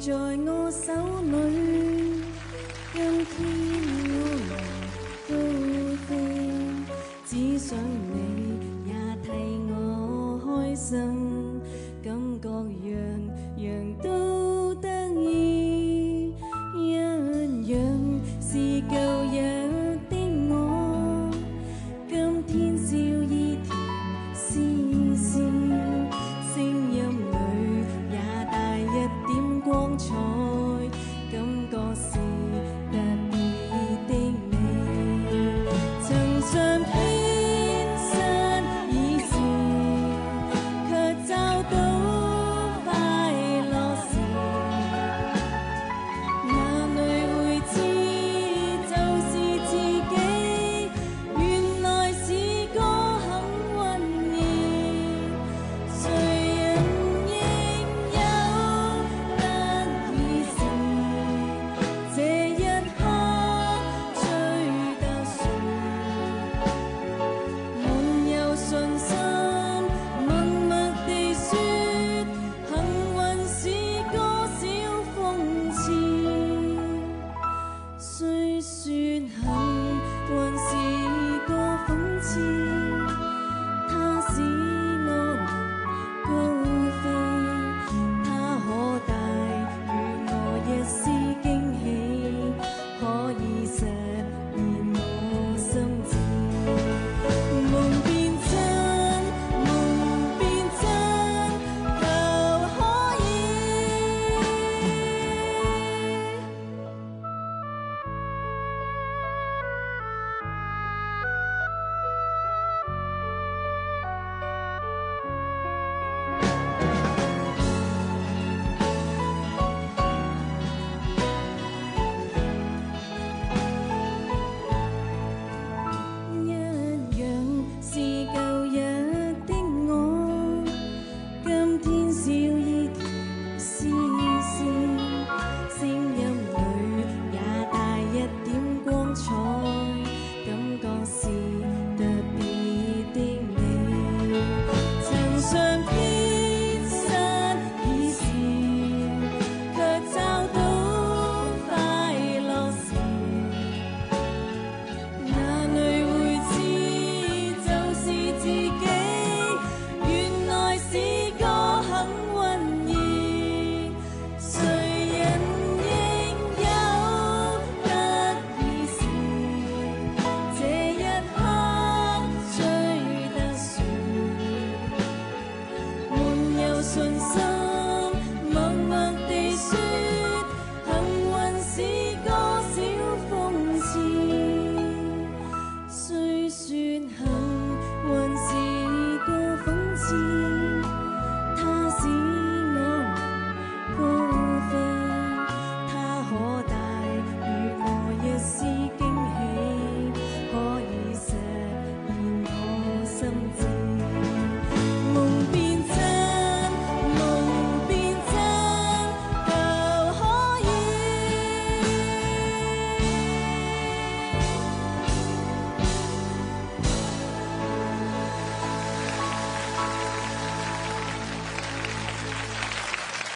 在我手裏，今天我能高飛，只想你也替我開心，感覺樣樣都得意，一樣是舊日的我，今天笑意甜絲絲，聲音裏也帶一點光彩，感覺是特別的美。曾嘗遍失意時，卻找到快樂時，哪裏會知就是自己，原來是個幸運兒。誰人應有得意時，這一刻最特殊，滿有信心，默默地說，幸運是個小諷刺。雖說幸運是個諷刺，它使我能高飛，它可帶予我一絲驚喜，可以實現我心志。夢變真，夢變真，求可以。一樣是舊日的我，今天笑意甜絲絲，聲音裏也帶一點光彩，感覺是特別的美。曾嘗遍失意時，卻找到快樂時，哪裏會知就是自己，原來是個幸運兒。誰人應有得意時，這一刻最特殊，滿有信心，